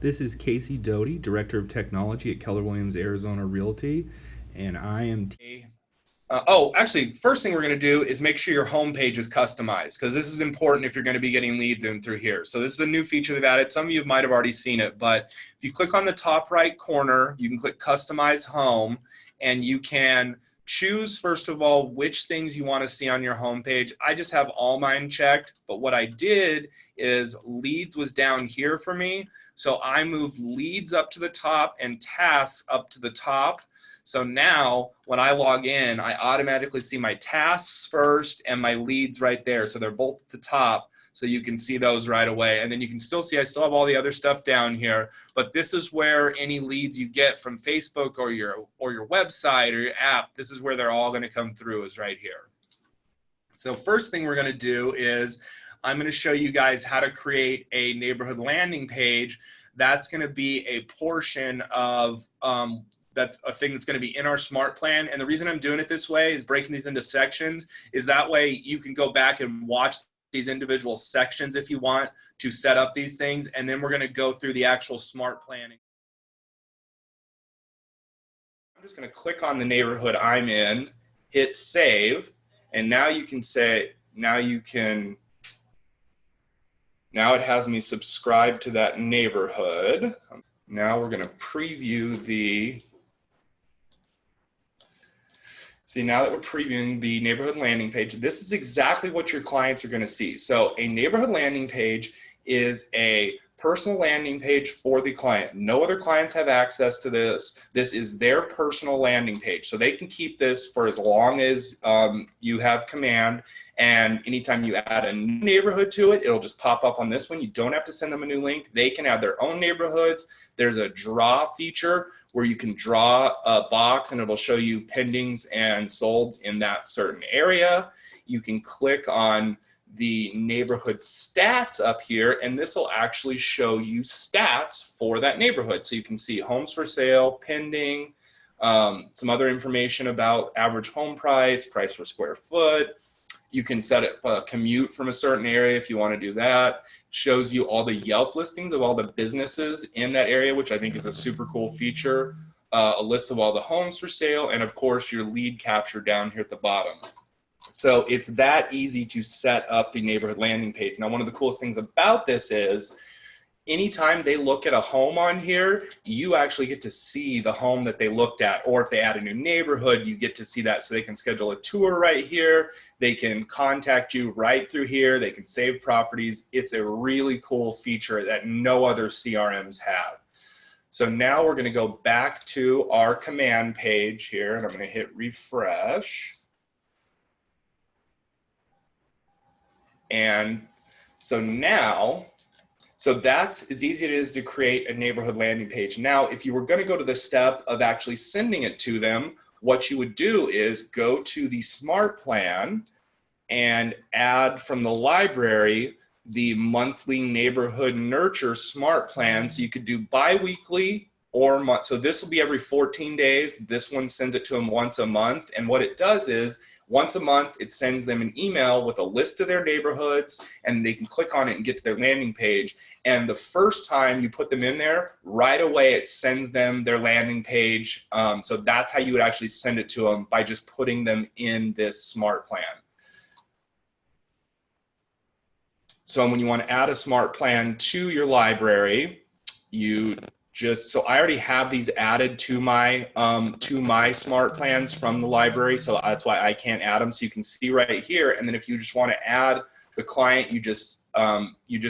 This is Casey Doty, Director of Technology at Keller Williams Arizona Realty, and I am. Actually, first thing we're going to do is make sure your home page is customized because this is important if you're going to be getting leads in through here. So this is a new feature they've added. Some of you might have already seen it, but if you click on the top right corner, you can click Customize Home, and you can choose, first of all, which things you want to see on your home page. I just have all mine checked, but what I did is leads was down here for me. So I moved leads up to the top and tasks up to the top. So now when I log in, I automatically see my tasks first and my leads right there. So they're both at the top. So you can see those right away. And then you can still see, I still have all the other stuff down here, but this is where any leads you get from Facebook or your website or your app, this is where they're all gonna come through, is right here. So first thing we're gonna do is I'm gonna show you guys how to create a neighborhood landing page. That's gonna be a portion of, that's a thing that's going to be in our smart plan. And the reason I'm doing it this way is breaking these into sections is that way you can go back and watch these individual sections if you want to set up these things. And then we're going to go through the actual smart planning. I'm just going to click on the neighborhood I'm in, hit save. And now you can say, now it has me subscribe to that neighborhood. Now we're going to preview See, now that we're previewing the neighborhood landing page, this is exactly what your clients are going to see. So a neighborhood landing page is a personal landing page for the client. No other clients have access to this. This is their personal landing page. So they can keep this for as long as you have command. And anytime you add a new neighborhood to it, it'll just pop up on this one. You don't have to send them a new link. They can add their own neighborhoods. There's a draw feature where you can draw a box and it'll show you pendings and solds in that certain area. You can click on the neighborhood stats up here, and this will actually show you stats for that neighborhood. So you can see homes for sale, pending, some other information about average home price, price per square foot. You can set up a commute from a certain area if you want to do that. Shows you all the Yelp listings of all the businesses in that area, which I think is a super cool feature. A list of all the homes for sale, and of course your lead capture down here at the bottom. So it's that easy to set up the neighborhood landing page. Now, one of the coolest things about this is anytime they look at a home on here, you actually get to see the home that they looked at. Or if they add a new neighborhood, you get to see that. So they can schedule a tour right here. They can contact you right through here. They can save properties. It's a really cool feature that no other CRMs have. So now we're going to go back to our command page here, and I'm going to hit refresh. And so now, that's as easy as it is to create a neighborhood landing page. Now, if you were going to go to the step of actually sending it to them, what you would do is go to the smart plan and add from the library the monthly neighborhood nurture smart plan. So you could do bi-weekly or month. So this will be every 14 days. This one sends it to them once a month. And what it does is once a month, it sends them an email with a list of their neighborhoods, and they can click on it and get to their landing page. And the first time you put them in there, right away it sends them their landing page. So that's how you would actually send it to them, by just putting them in this smart plan. So when you want to add a smart plan to your library, so I already have these added to my smart plans from the library, so that's why I can't add them. So you can see right here, and then if you just want to add the client you just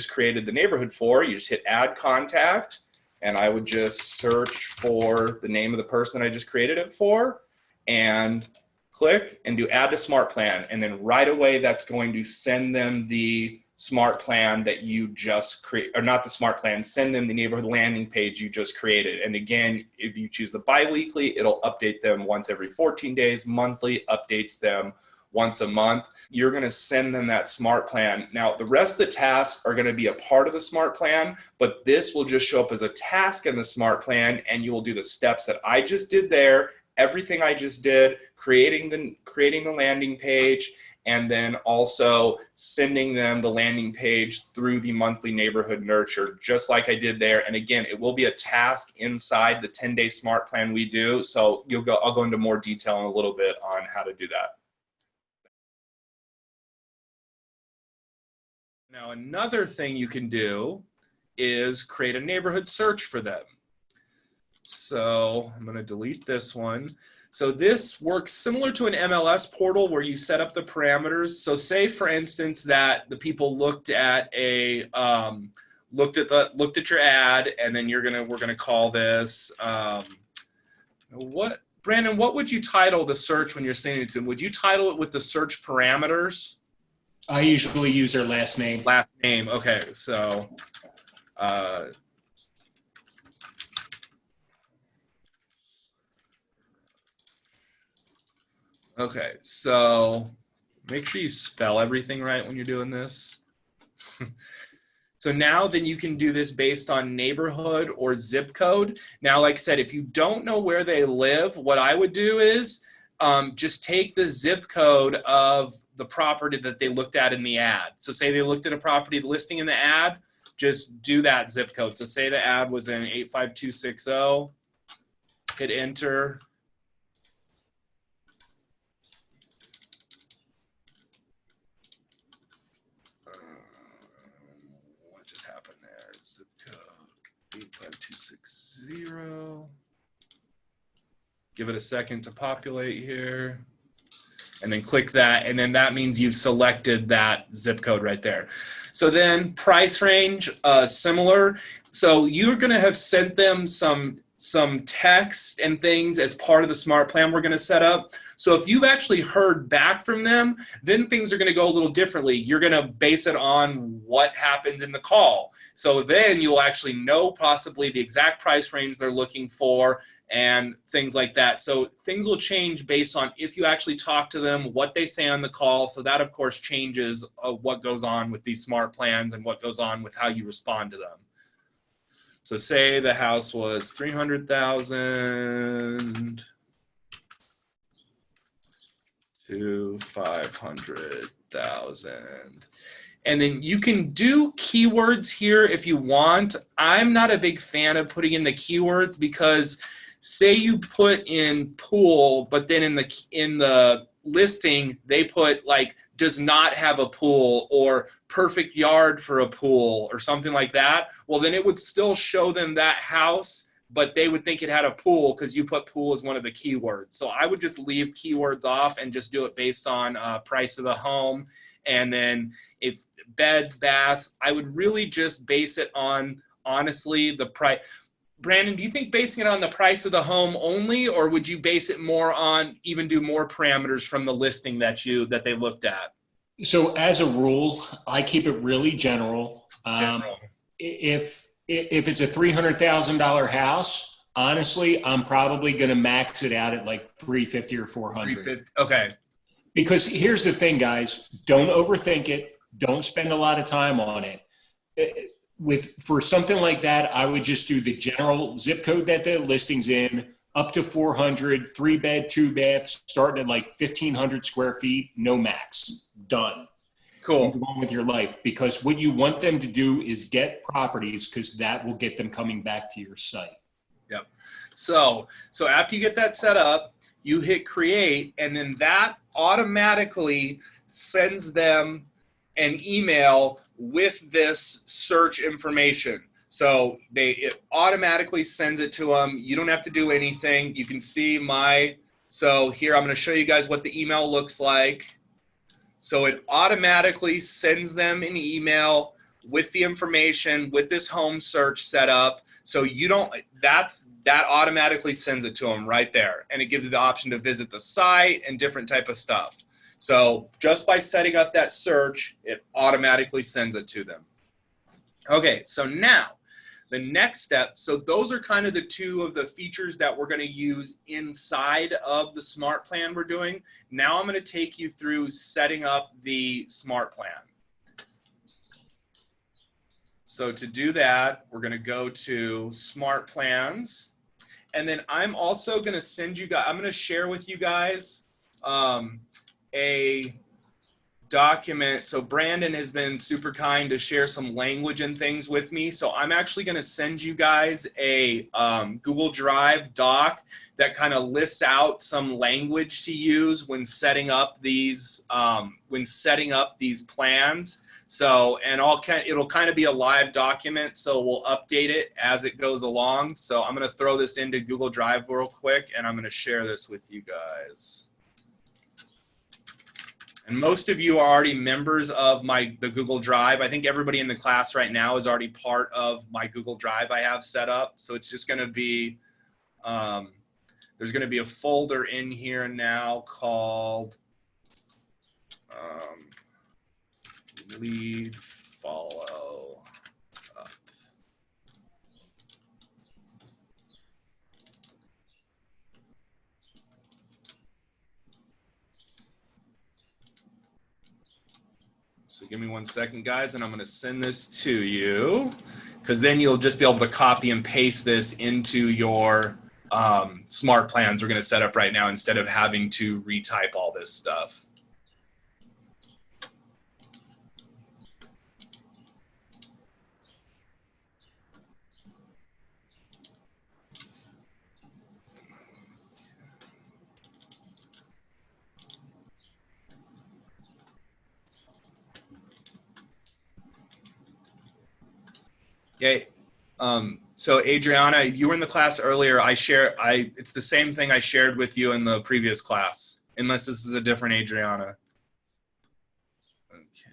created the neighborhood for, you just hit add contact, and I would just search for the name of the person that I just created it for, and click and do add to smart plan, and then right away that's going to send them the smart plan that you just create, or not the smart plan, send them the neighborhood landing page you just created. And again, if you choose the bi-weekly, it'll update them once every 14 days. Monthly updates them once a month. You're going to send them that smart plan. Now, the rest of the tasks are going to be a part of the smart plan, but this will just show up as a task in the smart plan, and you will do the steps that I just did there, everything I just did, creating the landing page, and then also sending them the landing page through the monthly neighborhood nurture, just like I did there. And again, it will be a task inside the 10-day smart plan we do. So I'll go into more detail in a little bit on how to do that. Now, another thing you can do is create a neighborhood search for them. So I'm going to delete this one. So this works similar to an MLS portal where you set up the parameters. So say, for instance, that the people looked at a looked at your ad, and then we're gonna call this Brandon? What would you title the search when you're sending it to them? Would you title it with the search parameters? I usually use their last name. Last name. Okay, so. Okay, so make sure you spell everything right when you're doing this. So now then you can do this based on neighborhood or zip code. Now, like I said, if you don't know where they live, what I would do is just take the zip code of the property that they looked at in the ad. So say they looked at a property listing in the ad, just do that zip code. So say the ad was in 85260, hit enter. What just happened there? Zip code 85260. Give it a second to populate here. And then click that, and then that means you've selected that zip code right there. So then price range, similar. So you're gonna have sent them some text and things as part of the smart plan we're gonna set up. So if you've actually heard back from them, then things are gonna go a little differently. You're gonna base it on what happens in the call. So then you'll actually know possibly the exact price range they're looking for and things like that. So things will change based on if you actually talk to them, what they say on the call. So that, of course, changes what goes on with these smart plans and what goes on with how you respond to them. So say the house was 300,000 to 500,000. And then you can do keywords here if you want. I'm not a big fan of putting in the keywords because say you put in pool, but then in the listing, they put like does not have a pool or perfect yard for a pool or something like that. Well, then it would still show them that house, but they would think it had a pool because you put pool as one of the keywords. So I would just leave keywords off and just do it based on price of the home. And then if beds, baths, I would really just base it on, honestly, the price. Brandon, do you think basing it on the price of the home only, or would you base it more on even do more parameters from the listing that they looked at? So as a rule, I keep it really general. If it's a $300,000 house, honestly, I'm probably going to max it out at like 350 or 400. Okay. Because here's the thing, guys, don't overthink it. Don't spend a lot of time on it. For something like that, I would just do the general zip code that the listing's in, up to 400, 3-bed, 2-bath, starting at like 1,500 square feet, no max. Done. Cool. Move on with your life, because what you want them to do is get properties, because that will get them coming back to your site. Yep. So after you get that set up, you hit create, and then that automatically sends them an email with this search information. So it automatically sends it to them. You don't have to do anything. You can see so here I'm going to show you guys what the email looks like. So it automatically sends them an email with the information, with this home search set up. So that automatically sends it to them right there. And it gives you the option to visit the site and different type of stuff. So just by setting up that search, it automatically sends it to them. Okay, so now the next step, so those are kind of the two of the features that we're going to use inside of the smart plan we're doing. Now I'm going to take you through setting up the smart plan. So to do that, we're going to go to smart plans. And then I'm also going to send you guys, I'm going to share with you guys a document, so Brandon has been super kind to share some language and things with me. So I'm actually going to send you guys a Google Drive doc that kind of lists out some language to use when setting up these plans. So, and it'll kind of be a live document, so we'll update it as it goes along. So I'm going to throw this into Google Drive real quick, and I'm going to share this with you guys. And most of you are already members of the Google Drive. I think everybody in the class right now is already part of my Google Drive I have set up. So it's just going to be, there's going to be a folder in here now called lead follow up. So give me 1 second, guys, and I'm going to send this to you, because then you'll just be able to copy and paste this into your smart plans we're going to set up right now instead of having to retype all this stuff. Okay, so Adriana, you were in the class earlier. It's the same thing I shared with you in the previous class, unless this is a different Adriana. Okay.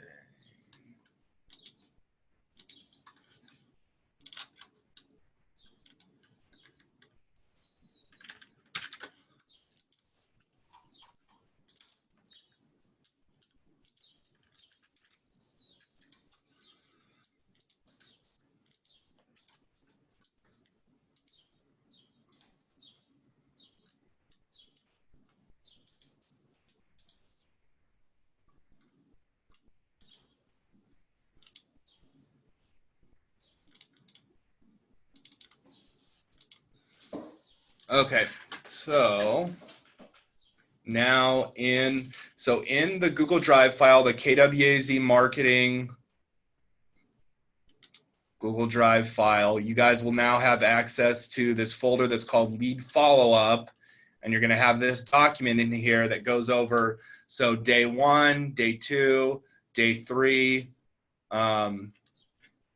Okay, so now in the Google Drive file, the KWAZ marketing Google Drive file, you guys will now have access to this folder that's called lead follow-up, and you're going to have this document in here that goes over, so day 1, day 2, day 3, and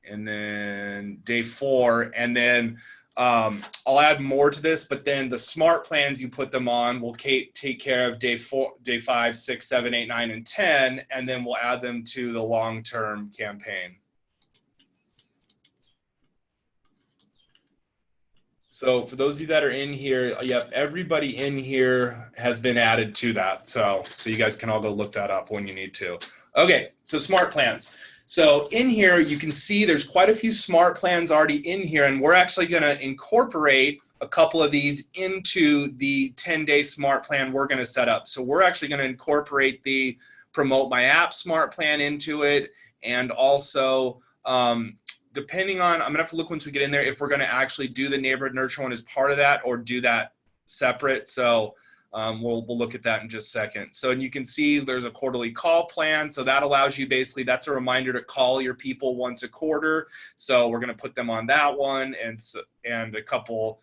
then day 4, and then I'll add more to this, but then the smart plans you put them on will take care of day 4, day 5, 6, 7, 8, 9, and 10, and then we'll add them to the long-term campaign. So for those of you that are in here, yep, everybody in here has been added to that. So you guys can all go look that up when you need to. Okay, so smart plans. So in here, you can see there's quite a few smart plans already in here, and we're actually going to incorporate a couple of these into the 10-day smart plan we're going to set up. So we're actually going to incorporate the Promote My App smart plan into it, and also depending on, I'm going to have to look once we get in there if we're going to actually do the neighborhood nurture one as part of that or do that separate. So we'll look at that in just a second. So, and you can see there's a quarterly call plan. So that allows you basically, that's a reminder to call your people once a quarter. So we're going to put them on that one and a couple,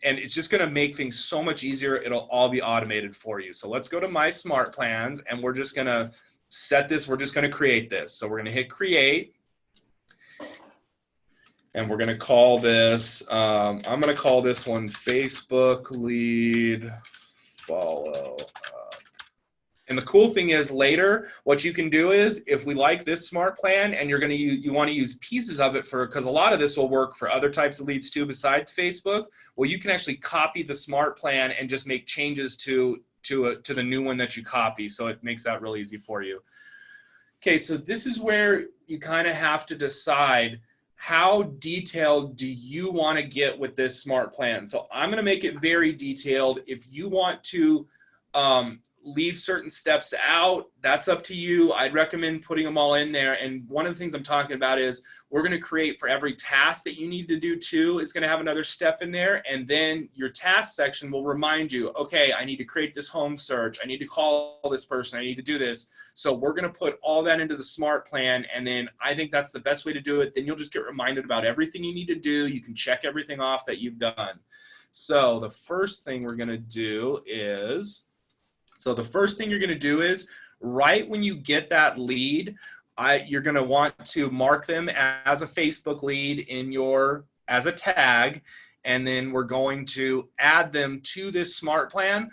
and it's just going to make things so much easier. It'll all be automated for you. So let's go to My Smart Plans, and we're just going to set this. We're just going to create this. So we're going to hit create. And we're going to call this, I'm going to call this one Facebook Lead Follow Up. And the cool thing is later, what you can do is if we like this smart plan and you're going to you want to use pieces of it because a lot of this will work for other types of leads too besides Facebook, well, you can actually copy the smart plan and just make changes to the new one that you copy. So it makes that really easy for you. Okay, so this is where you kind of have to decide how detailed do you want to get with this smart plan. So I'm going to make it very detailed. If you want to leave certain steps out, that's up to you. I'd recommend putting them all in there. And one of the things I'm talking about is we're going to create for every task that you need to do too is going to have another step in there. And then your task section will remind you, okay, I need to create this home search. I need to call this person. I need to do this. So we're going to put all that into the smart plan. And then I think that's the best way to do it. Then you'll just get reminded about everything you need to do. You can check everything off that you've done. So the first thing we're going to do is, right when you get that lead, you're going to want to mark them as a Facebook lead as a tag, and then we're going to add them to this smart plan.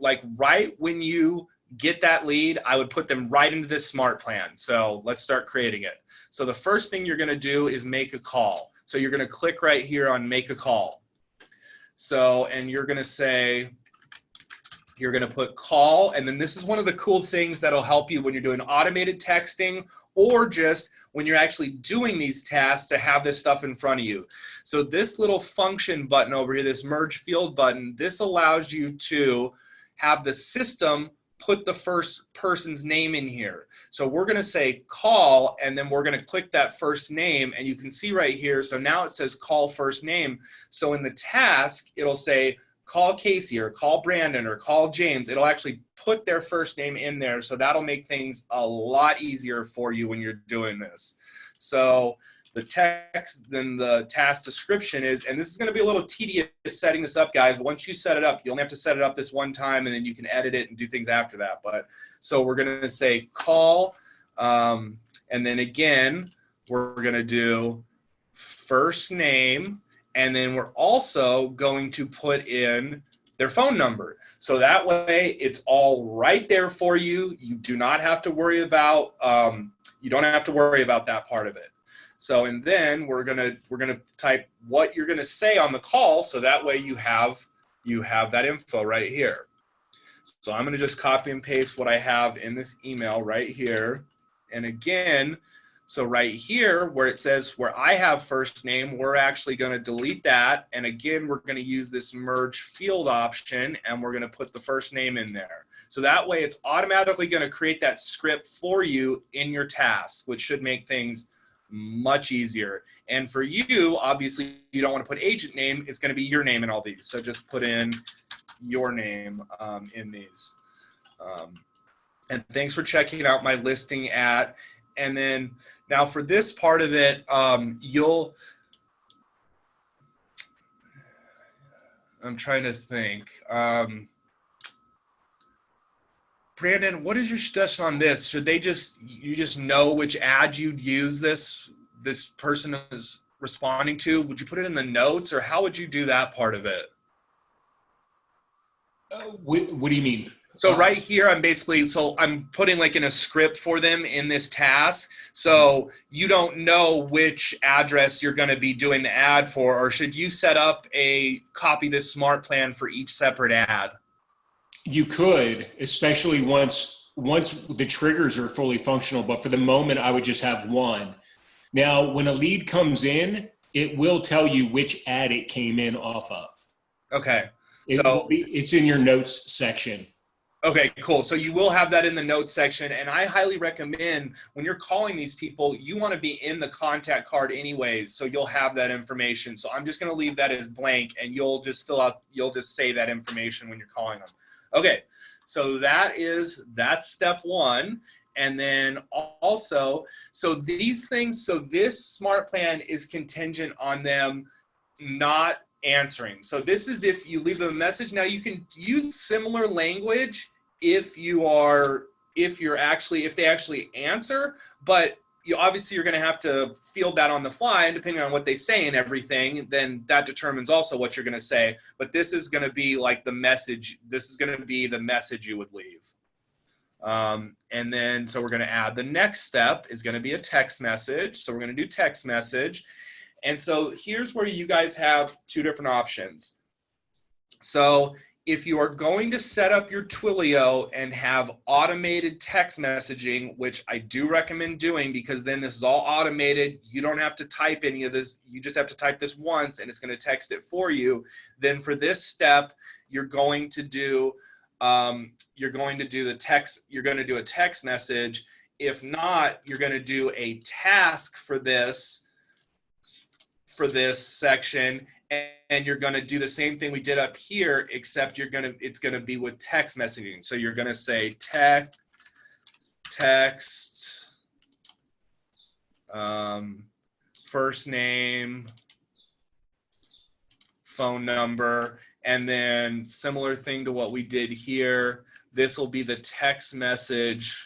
Like right when you get that lead, I would put them right into this smart plan. So let's start creating it. So the first thing you're going to do is make a call. So you're going to click right here on make a call. So, and you're going to say, you're going to put call, and then this is one of the cool things that'll help you when you're doing automated texting or just when you're actually doing these tasks to have this stuff in front of you. So this little function button over here, this merge field button, this allows you to have the system put the first person's name in here. So we're going to say call, and then we're going to click that first name, and you can see right here, so now it says call first name. So in the task, it'll say call Casey or call Brandon or call James. It'll actually put their first name in there. So that'll make things a lot easier for you when you're doing this. So the text, then the task description is, and this is going to be a little tedious setting this up, guys, but once you set it up, you only have to set it up this one time, and then you can edit it and do things after that. But so we're going to say call, and then again, we're going to do first name, and then we're also going to put in their phone number. So that way it's all right there for you. You do not have to worry about, that part of it. So, and then we're gonna type what you're gonna say on the call, so that way you have that info right here. So I'm gonna just copy and paste what I have in this email right here. And again, so right here where it says where I have first name, we're actually gonna delete that. And again, we're gonna use this merge field option, and we're gonna put the first name in there. So that way it's automatically gonna create that script for you in your task, which should make things much easier. And for you, obviously, you don't want to put agent name. It's going to be your name in all these. So just put in your name in these. And thanks for checking out my listing at. And then now for this part of it, I'm trying to think. Brandon, what is your suggestion on this? Should you just know which ad you'd use this person is responding to? Would you put it in the notes, or how would you do that part of it? What do you mean? So right here, I'm putting like in a script for them in this task. So you don't know which address you're going to be doing the ad for, or should you set up a copy this smart plan for each separate ad? You could, especially once the triggers are fully functional, but for the moment, I would just have one. Now, when a lead comes in, it will tell you which ad it came in off of. Okay. It's in your notes section. Okay, cool. So you will have that in the notes section, and I highly recommend when you're calling these people, you want to be in the contact card anyways, so you'll have that information. So I'm just going to leave that as blank, and you'll just say that information when you're calling them. Okay, so that's step one. And then also, so this smart plan is contingent on them not answering. So this is if you leave them a message. Now you can use similar language if they actually answer, but you're going to have to field that on the fly, and depending on what they say and everything, then that determines also what you're going to say. But this is going to be like the message. This is going to be the message you would leave. And then, so we're going to add the next step is going to be a text message. So we're going to do text message. And so here's where you guys have two different options. So if you are going to set up your Twilio and have automated text messaging, which I do recommend doing because then this is all automated, you don't have to type any of this, you just have to type this once and it's going to text it for you. Then for this step, you're going to do you're going to do the text, you're going to do a text message. If not, you're going to do a task for this section, and you're going to do the same thing we did up here, except it's going to be with text messaging. So you're going to say text, first name, phone number, and then similar thing to what we did here. This will be the text message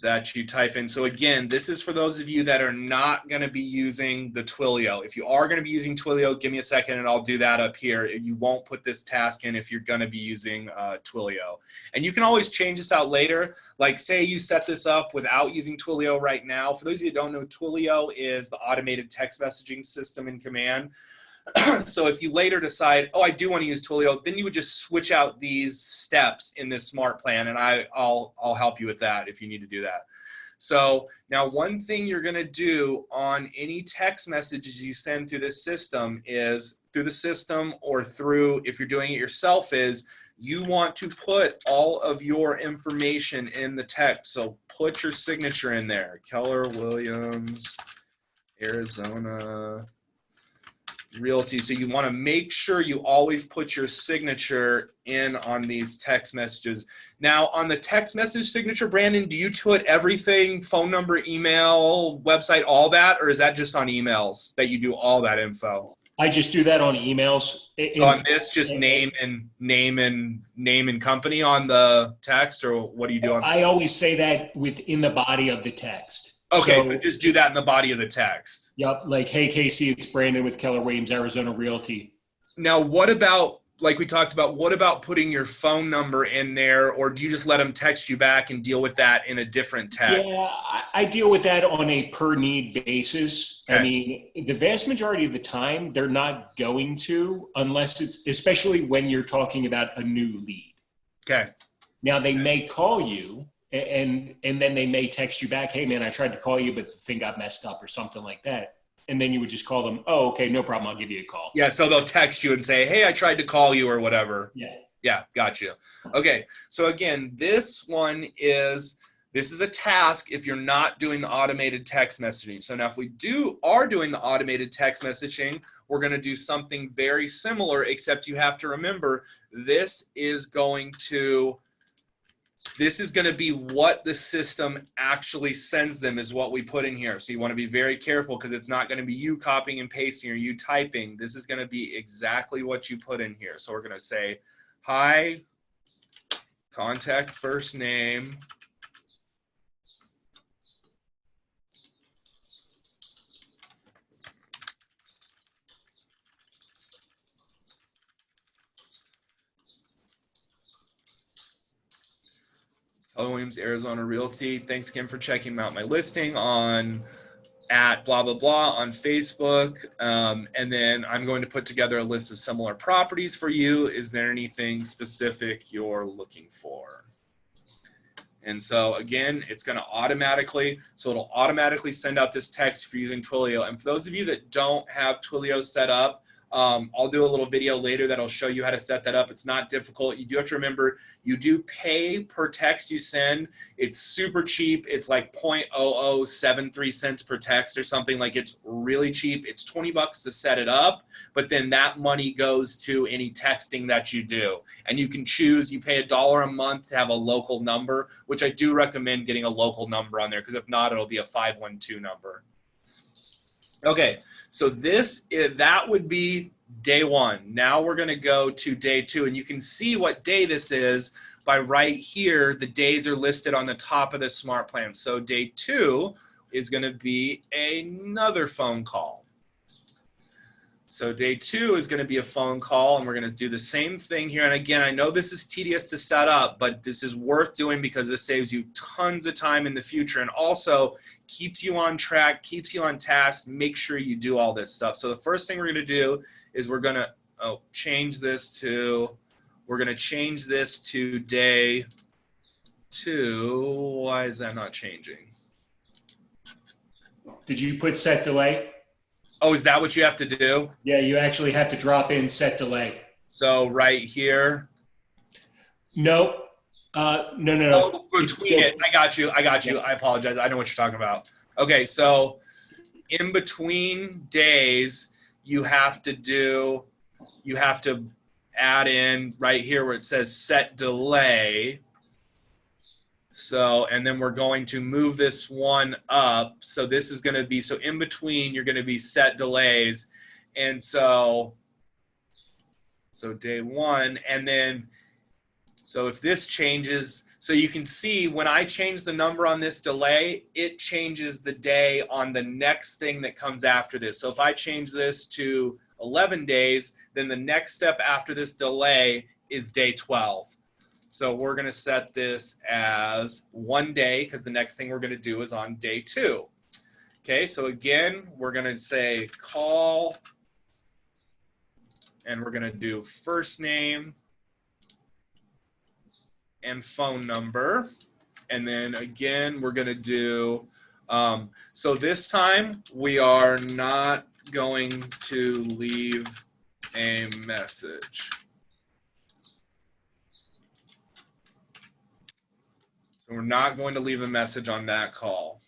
that you type in. So again, this is for those of you that are not going to be using the Twilio. If you are going to be using Twilio, give me a second and I'll do that up here. You won't put this task in if you're going to be using Twilio. And you can always change this out later. Like say you set this up without using Twilio right now. For those of you that don't know, Twilio is the automated text messaging system in Command. So if you later decide, oh, I do want to use Twilio, then you would just switch out these steps in this smart plan, and I'll help you with that if you need to do that. So now one thing you're going to do on any text messages you send through this system is, through the system or through, if you're doing it yourself, is you want to put all of your information in the text. So put your signature in there. Keller Williams, Arizona Realty. So you want to make sure you always put your signature in on these text messages. Now on the text message signature, Brandon, do you put everything, phone number, email, website, all that, or is that just on emails that you do all that info? I just do that on emails. So on this, just name and company on the text, or what do you do on? I always say that within the body of the text. Okay, so just do that in the body of the text. Yep, like, hey, Casey, it's Brandon with Keller Williams, Arizona Realty. Now, what about, like we talked about, what about putting your phone number in there, or do you just let them text you back and deal with that in a different text? Yeah, I deal with that on a per-need basis. Okay. I mean, the vast majority of the time, they're not going to, unless it's, especially when you're talking about a new lead. Okay. Now, they may call you, and then they may text you back, hey, man, I tried to call you, but the thing got messed up or something like that. And then you would just call them, oh, okay, no problem, I'll give you a call. Yeah, so they'll text you and say, hey, I tried to call you or whatever. Yeah. Yeah, got you. Okay, so again, this is a task if you're not doing the automated text messaging. So now if we are doing the automated text messaging, we're going to do something very similar, except you have to remember this is going to be what the system actually sends them, is what we put in here. So you want to be very careful, because it's not going to be you copying and pasting or you typing. This is going to be exactly what you put in here. So we're going to say, hi, contact first name, Keller Williams, Arizona Realty. Thanks again for checking out my listing at blah, blah, blah on Facebook. And then I'm going to put together a list of similar properties for you. Is there anything specific you're looking for? And so again, it'll automatically send out this text if you're using Twilio. And for those of you that don't have Twilio set up, I'll do a little video later that'll show you how to set that up. It's not difficult. You do have to remember, you do pay per text you send. It's super cheap. It's like 0.0073 cents per text or something. Like, it's really cheap. It's $20 to set it up, but then that money goes to any texting that you do. And you can choose, you pay $1 a month to have a local number, which I do recommend getting a local number on there, because if not, it'll be a 512 number. Okay, so that would be day one. Now we're going to go to day two, and you can see what day this is by right here. The days are listed on the top of the smart plan. So day two is going to be another phone call. So day two is going to be a phone call, and we're going to do the same thing here. And again, I know this is tedious to set up, but this is worth doing because this saves you tons of time in the future, and also keeps you on track, keeps you on task. Make sure you do all this stuff. So the first thing we're going to do is we're going to change this to day two. Why is that not changing? Did you put set delay? Oh, is that what you have to do? Yeah, you actually have to drop in set delay. So right here. No, no. Oh, between it. I got you. I apologize. I know what you're talking about. Okay, so in between days, you have to add in right here where it says set delay. So, and then we're going to move this one up. So this is going to be, so in between, you're going to be set delays. And so day one, and then, so if this changes, so you can see when I change the number on this delay, it changes the day on the next thing that comes after this. So if I change this to 11 days, then the next step after this delay is day 12. So we're going to set this as 1 day because the next thing we're going to do is on day 2. Okay, so again, we're going to say call, and we're going to do first name and phone number. And then again, we're going to do, so this time we are not going to leave a message. So we're not going to leave a message on that call.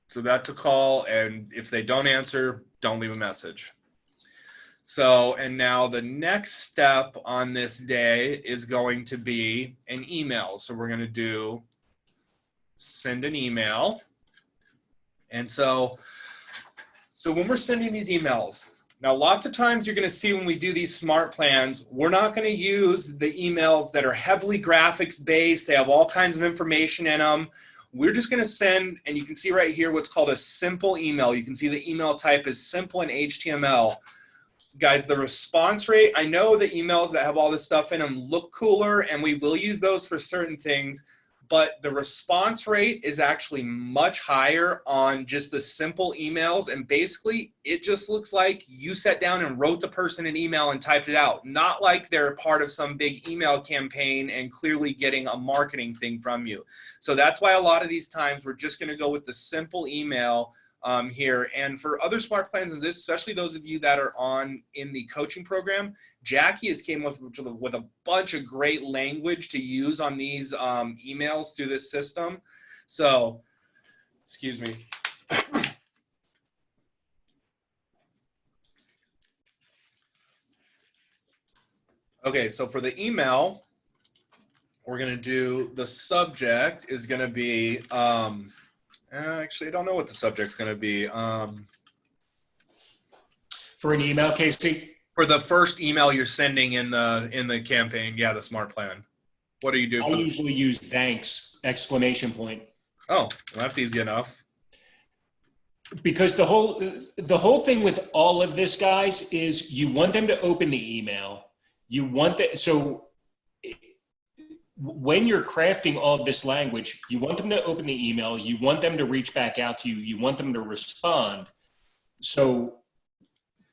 So that's a call, and if they don't answer, don't leave a message. So, and now the next step on this day is going to be an email. So we're going to do send an email. And so when we're sending these emails, now lots of times you're going to see when we do these smart plans, we're not going to use the emails that are heavily graphics based. They have all kinds of information in them. We're just going to send, and you can see right here what's called a simple email. You can see the email type is simple in HTML. Guys, the response rate, I know the emails that have all this stuff in them look cooler, and we will use those for certain things, but the response rate is actually much higher on just the simple emails, and basically it just looks like you sat down and wrote the person an email and typed it out, not like they're part of some big email campaign and clearly getting a marketing thing from you. So that's why a lot of these times we're just going to go with the simple email here. And for other smart plans than this, especially those of you that are in the coaching program, Jackie has came up with a bunch of great language to use on these emails through this system. So, excuse me. Okay, so for the email, we're going to do, the subject is going to be, actually, I don't know what the subject's going to be. For an email, Casey? For the first email you're sending in the campaign, yeah, the smart plan. What do you do? I usually use thanks, exclamation point. Oh, well, that's easy enough. Because the whole thing with all of this, guys, is you want them to open the email. You want that, so when you're crafting all of this language, you want them to open the email, you want them to reach back out to you, you want them to respond. So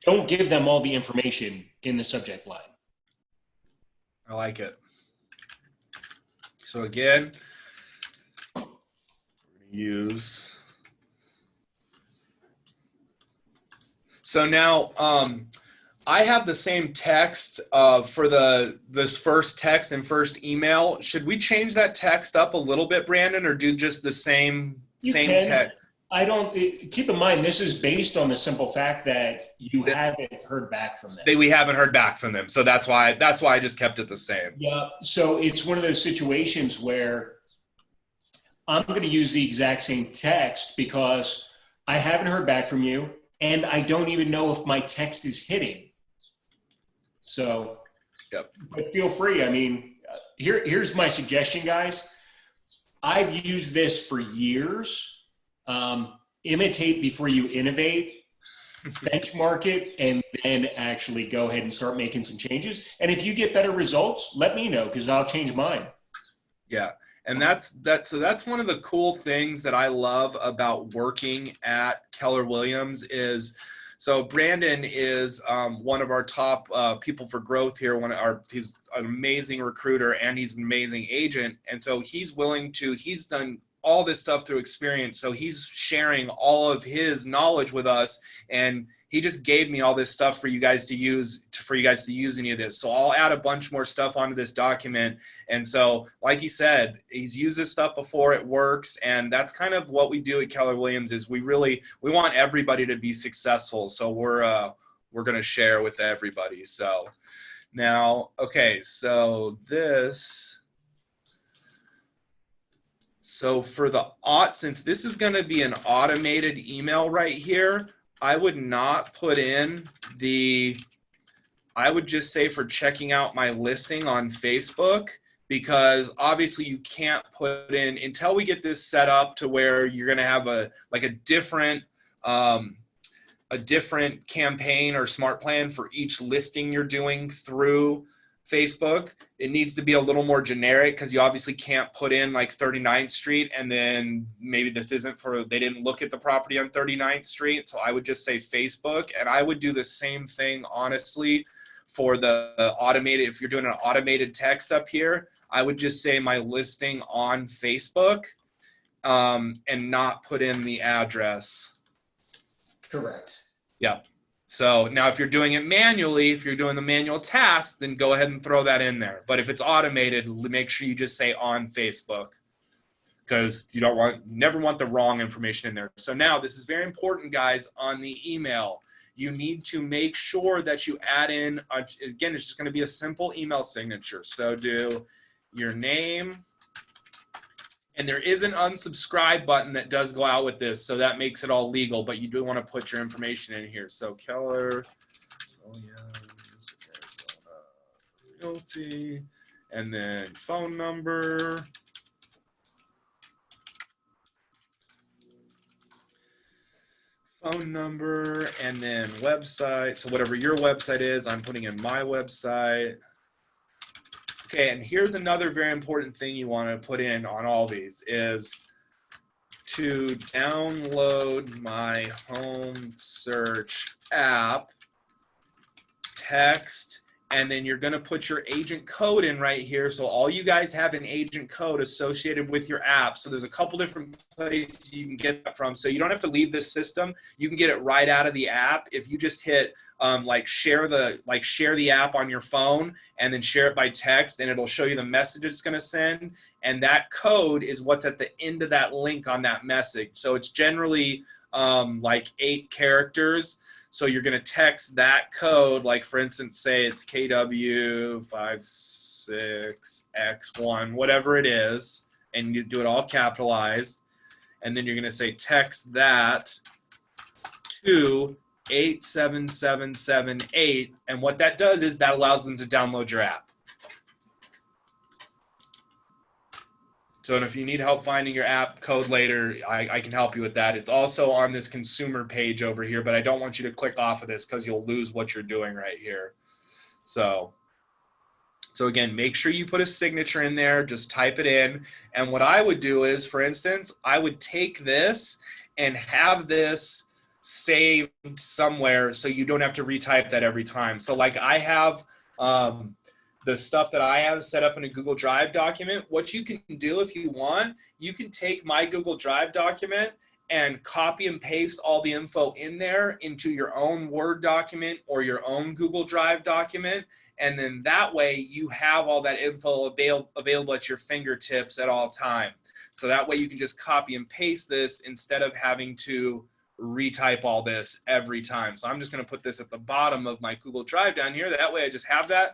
don't give them all the information in the subject line. I like it. So again, we're going to use. So now, I have the same text for this first text and first email. Should we change that text up a little bit, Brandon, or do just the same text? I don't, keep in mind, this is based on the simple fact that you haven't heard back from them. We haven't heard back from them. So that's why I just kept it the same. Yeah. So it's one of those situations where I'm going to use the exact same text because I haven't heard back from you and I don't even know if my text is hitting. So, yep. But feel free. I mean, here's my suggestion, guys. I've used this for years. Imitate before you innovate, benchmark it, and then actually go ahead and start making some changes. And if you get better results, let me know because I'll change mine. Yeah. And that's one of the cool things that I love about working at Keller Williams is, so Brandon is one of our top people for growth here. He's an amazing recruiter and he's an amazing agent. And so he's done all this stuff through experience. So he's sharing all of his knowledge with us, and he just gave me all this stuff for you guys to use, any of this. So I'll add a bunch more stuff onto this document. And so, like he said, he's used this stuff before, it works. And that's kind of what we do at Keller Williams, is we want everybody to be successful. So we're going to share with everybody. So now, okay, so since this is going to be an automated email right here, I would not put in I would just say for checking out my listing on Facebook, because obviously you can't put in, until we get this set up to where you're going to have a different campaign or smart plan for each listing you're doing through Facebook. It needs to be a little more generic, because you obviously can't put in like 39th Street and then maybe this isn't for, they didn't look at the property on 39th Street. So I would just say Facebook, and I would do the same thing, honestly, for the automated, if you're doing an automated text up here, I would just say my listing on Facebook, and not put in the address. Correct. Yep. So now if you're doing it manually, if you're doing the manual task, then go ahead and throw that in there. But if it's automated, make sure you just say on Facebook, because you never want the wrong information in there. So now this is very important, guys, on the email. You need to make sure that you add in, again, it's just going to be a simple email signature. So do your name. And there is an unsubscribe button that does go out with this, so that makes it all legal, but you do want to put your information in here. So Keller Williams, Realty, and then phone number. And then website. So whatever your website is, I'm putting in my website. Okay, and here's another very important thing you want to put in on all these is to download my home search app, text, and then you're going to put your agent code in right here. So all you guys have an agent code associated with your app. So there's a couple different places you can get that from. So you don't have to leave this system. You can get it right out of the app. If you just hit share the app on your phone and then share it by text, and it'll show you the message it's going to send. And that code is what's at the end of that link on that message. So it's generally 8 characters. So you're going to text that code, like for instance, say it's KW56X1, whatever it is, and you do it all capitalized. And then you're going to say text that to 87778. And what that does is that allows them to download your app. So if you need help finding your app code later, I can help you with that. It's also on this consumer page over here, but I don't want you to click off of this because you'll lose what you're doing right here. So again, make sure you put a signature in there, just type it in. And what I would do is, for instance, I would take this and have this saved somewhere so you don't have to retype that every time. So like I have the stuff that I have set up in a Google Drive document. What you can do if you want, you can take my Google Drive document and copy and paste all the info in there into your own Word document or your own Google Drive document. And then that way you have all that info available at your fingertips at all time. So that way you can just copy and paste this instead of having to retype all this every time. So I'm just going to put this at the bottom of my Google Drive down here. That way I just have that,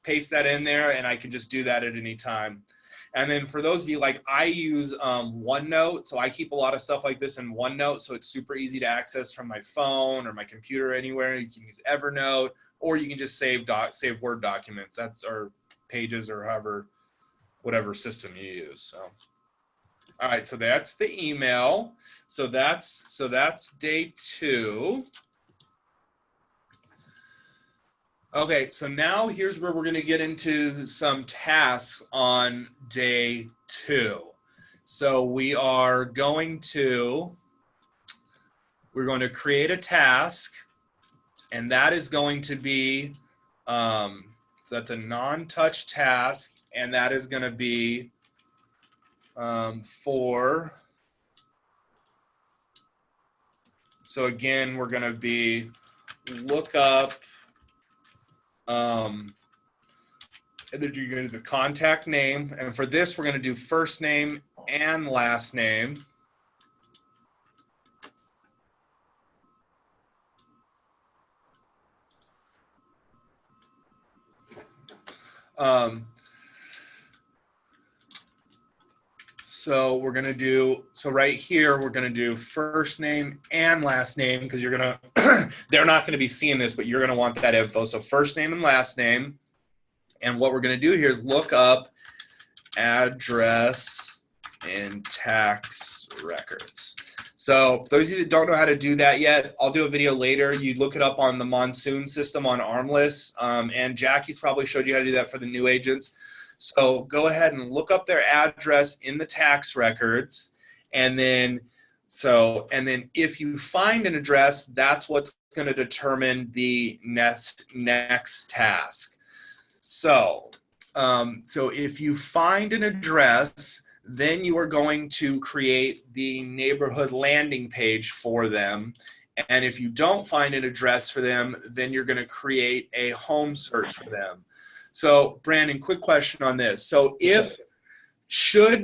paste that in there, and I can just do that at any time. And then for those of you, like I use Onenote, so I keep a lot of stuff like this in Onenote, so it's super easy to access from my phone or my computer anywhere. You can use Evernote, or you can just save Word documents, or pages, or whatever system you use. So, all right, so that's the email. So that's day 2. Okay, so now here's where we're going to get into some tasks on day 2. So we're going to create a task, and that is going to be, so that's a non-touch task, and that is going to be So again, we're going to be look up, either you're going to do the contact name, and for this, we're going to do first name and last name. So we're going to do, so right here, we're going to do first name and last name because you're going to, they're not going to be seeing this, but you're going to want that info. So first name and last name. And what we're going to do here is look up address in tax records. So for those of you that don't know how to do that yet, I'll do a video later. You look it up on the Monsoon system on Armless. And Jackie's probably showed you how to do that for the new agents. So go ahead and look up their address in the tax records. And then if you find an address, that's what's going to determine the next task. So if you find an address, then you are going to create the neighborhood landing page for them. And if you don't find an address for them, then you're going to create a home search for them. So Brandon, quick question on this. So so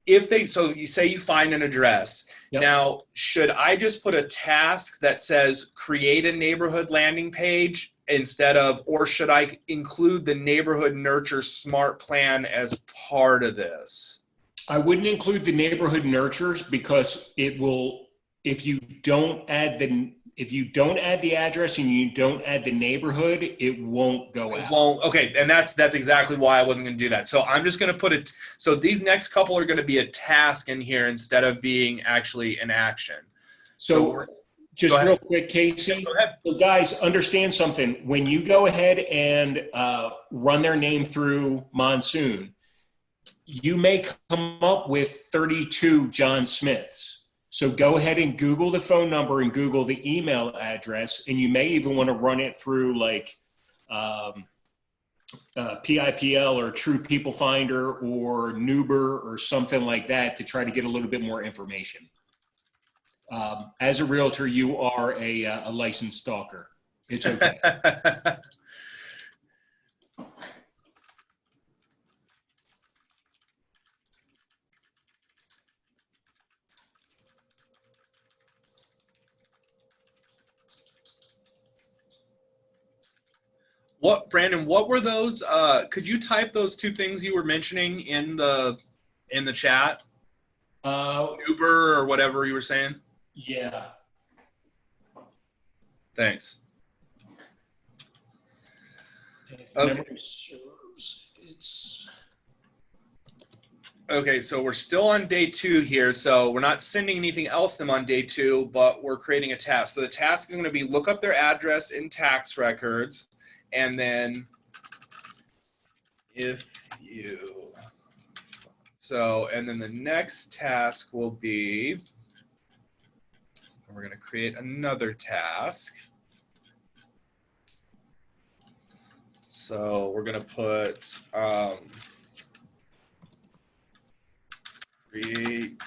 you say you find an address. Yep. Now, should I just put a task that says create a neighborhood landing page instead of, or should I include the neighborhood nurture smart plan as part of this? I wouldn't include the neighborhood nurtures because it will, if you don't add the address and you don't add the neighborhood, it won't go out. Well, okay, and that's exactly why I wasn't going to do that. So I'm just going to put it. So these next couple are going to be a task in here instead of being actually an action. So just real quick, Casey. Go ahead. So guys, understand something. When you go ahead and run their name through Monsoon, you may come up with 32 John Smiths. So go ahead and Google the phone number and Google the email address, and you may even want to run it through like PIPL or True People Finder or Nuber or something like that to try to get a little bit more information. As a realtor, you are a licensed stalker. It's okay. Brandon, what were those? Could you type those two things you were mentioning in the chat? Uber or whatever you were saying? Yeah. Thanks. And if memory serves, it's... Okay, so we're still on day 2 here. So we're not sending anything else to them on day 2, but we're creating a task. So the task is going to be look up their address in tax records. And then and then the next task will be, we're going to create another task. So we're going to put create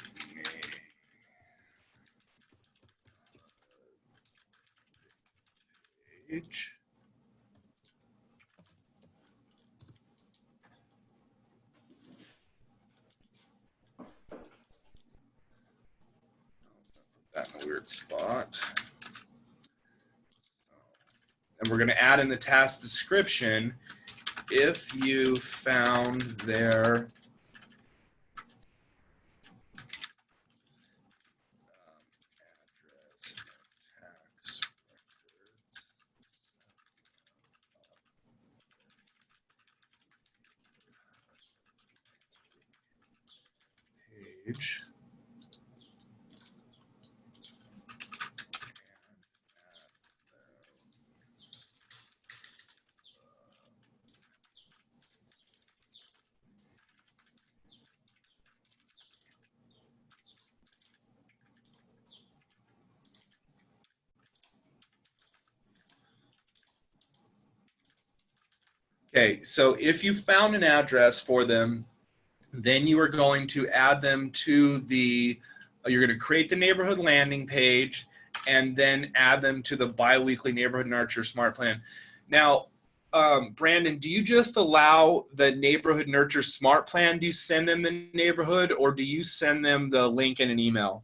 page. That in a weird spot. And we're going to add in the task description, if you found their address tax records page. Okay, so if you found an address for them, Then you are going to add them to the, you're going to create the neighborhood landing page and then add them to the biweekly neighborhood nurture smart plan. Now, Brandon, do you just allow the neighborhood nurture smart plan? Do you send them the neighborhood, or do you send them the link in an email?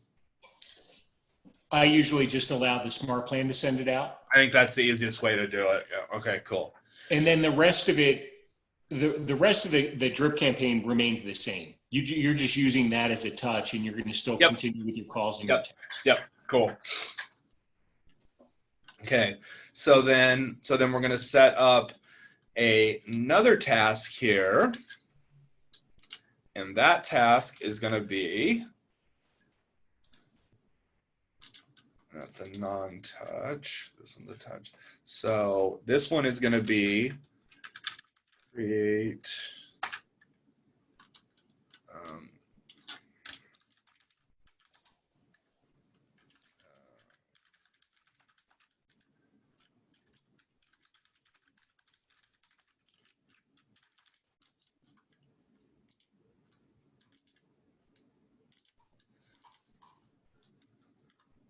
I usually just allow the smart plan to send it out. I think that's the easiest way to do it. Yeah. Okay, cool. And then the rest of it, the rest of the drip campaign remains the same. You're just using that as a touch, and you're going to still continue with your calls and your texts. Yep. Cool. Okay. So then we're going to set up another task here. And that task is going to be, that's a non-touch. This one's a touch. So this one is going to be create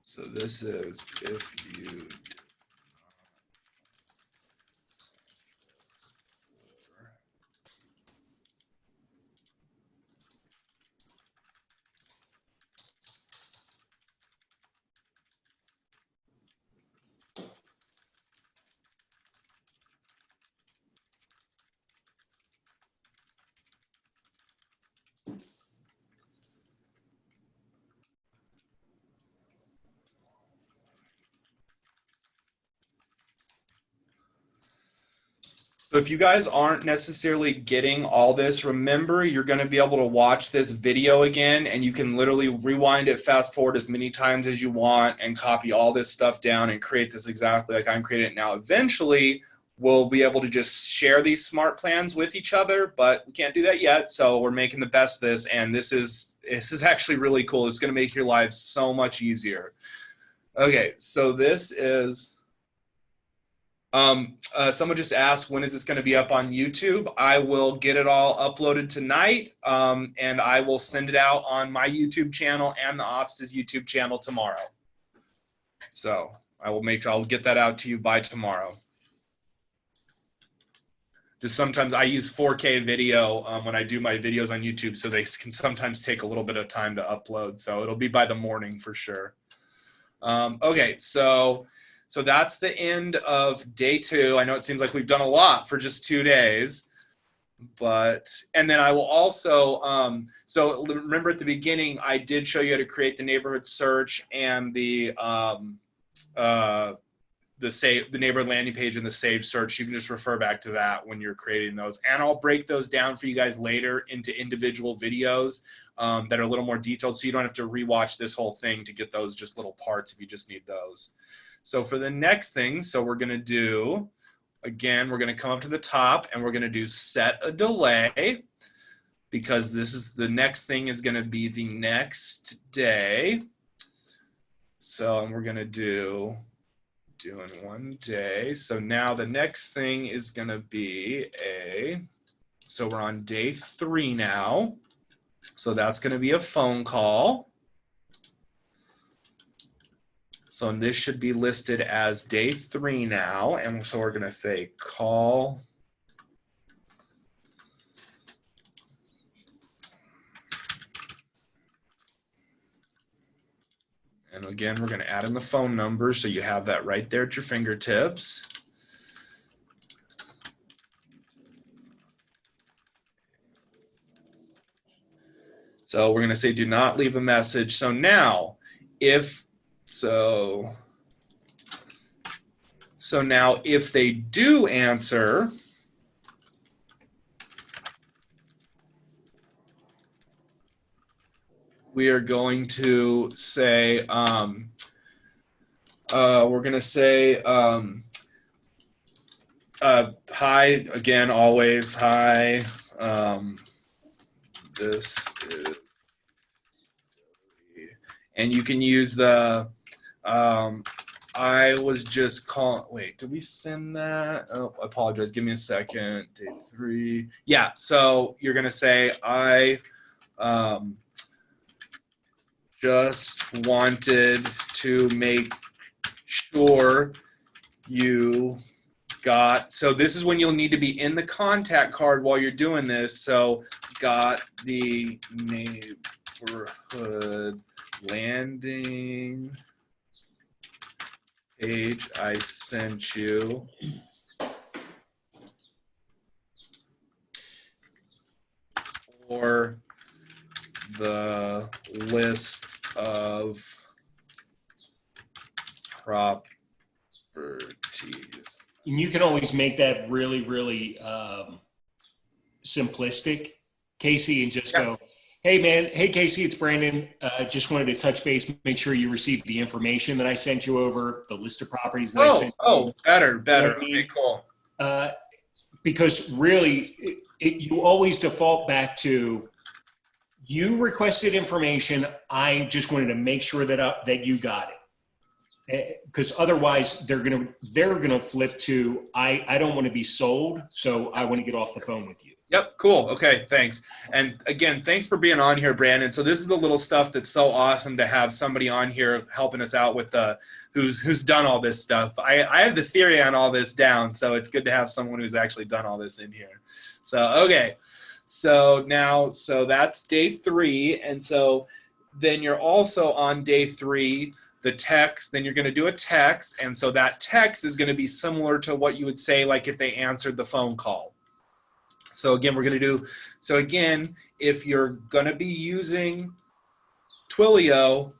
so this is if you So if you guys aren't necessarily getting all this, remember you're going to be able to watch this video again, and you can literally rewind it, fast forward as many times as you want, and copy all this stuff down and create this exactly like I'm creating it now. Eventually, we'll be able to just share these smart plans with each other, but we can't do that yet, so we're making the best of this, and this is actually really cool. It's going to make your lives so much easier. Okay, so this is... someone just asked, when is this going to be up on YouTube? I will get it all uploaded tonight, and I will send it out on my YouTube channel and the office's YouTube channel tomorrow. So I'll get that out to you by tomorrow. Just sometimes I use 4K video when I do my videos on YouTube, so they can sometimes take a little bit of time to upload. So it'll be by the morning for sure. Okay, so that's the end of day 2. I know it seems like we've done a lot for just 2 days, and then I will also, so remember at the beginning, I did show you how to create the neighborhood search and the neighborhood landing page and the save search. You can just refer back to that when you're creating those. And I'll break those down for you guys later into individual videos that are a little more detailed, so you don't have to rewatch this whole thing to get those just little parts if you just need those. So for the next thing, so we're going to do, again, we're going to come up to the top and we're going to do set a delay, because this is the next thing is going to be the next day. So, and we're going to do in 1 day. So now the next thing is going to be so we're on day 3 now. So that's going to be a phone call. So this should be listed as day 3 now. And so we're going to say call. And again, we're going to add in the phone number so you have that right there at your fingertips. So we're going to say do not leave a message. So now So now if they do answer, we are going to say, we're going to say, hi, again, always, hi, this is, and you can use the, I was just calling, wait, did we send that? Oh, I apologize. Give me a second. Day 3. Yeah, so you're going to say, I Just wanted to make sure you got, so this is when you'll need to be in the contact card while you're doing this. So got the neighborhood landing page I sent you. Or the list of properties. And you can always make that really, really simplistic, Casey, and just go, hey, man. Hey, Casey, it's Brandon. Just wanted to touch base, make sure you received the information that I sent you over, the list of properties that I sent you over. Better. You know what I mean? Okay, cool. Because really, you always default back to, you requested information. I just wanted to make sure that you got it. Because otherwise, they're gonna flip to, I don't want to be sold, so I want to get off the phone with you. Yep, cool. Okay, thanks. And again, thanks for being on here, Brandon. So this is the little stuff that's so awesome to have somebody on here helping us out with who's done all this stuff. I have the theory on all this down, so it's good to have someone who's actually done all this in here. So, okay. So now, so that's day 3. And so then you're also on day 3, the text, then you're going to do a text. And so that text is going to be similar to what you would say, like if they answered the phone call. So again, we're going to do, so again, if you're going to be using Twilio,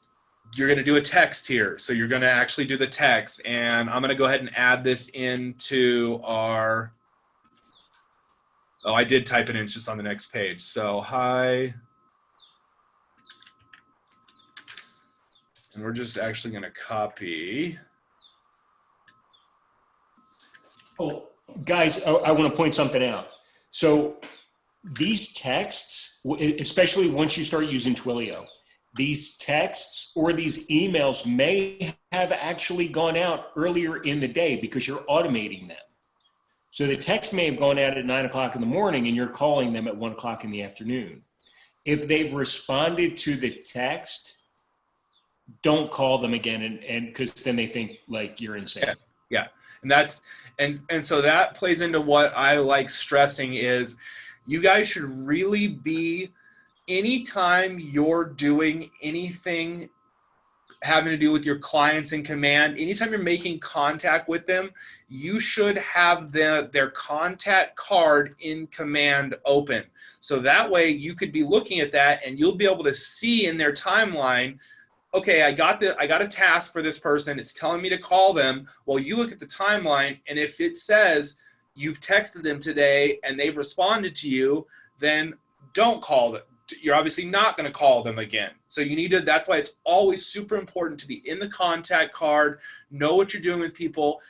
you're going to do a text here. So you're going to actually do the text. And I'm going to go ahead and add this into our, oh, I did type it in, it's just on the next page. So hi. And we're just actually going to copy. Oh, guys, I want to point something out. So these texts, especially once you start using Twilio, these texts or these emails may have actually gone out earlier in the day because you're automating them. So the text may have gone out at 9 o'clock in the morning and you're calling them at 1 o'clock in the afternoon. If they've responded to the text, don't call them again, and because then they think like you're insane. Yeah. And that's, and so that plays into what I like stressing is you guys should really be, anytime you're doing anything having to do with your clients in command, anytime you're making contact with them, you should have their contact card in command open. So that way you could be looking at that and you'll be able to see in their timeline, okay, I got a task for this person. It's telling me to call them. Well, you look at the timeline, and if it says you've texted them today and they've responded to you, then don't call them. You're obviously not going to call them again. So you need to, that's why it's always super important to be in the contact card, know what you're doing with people,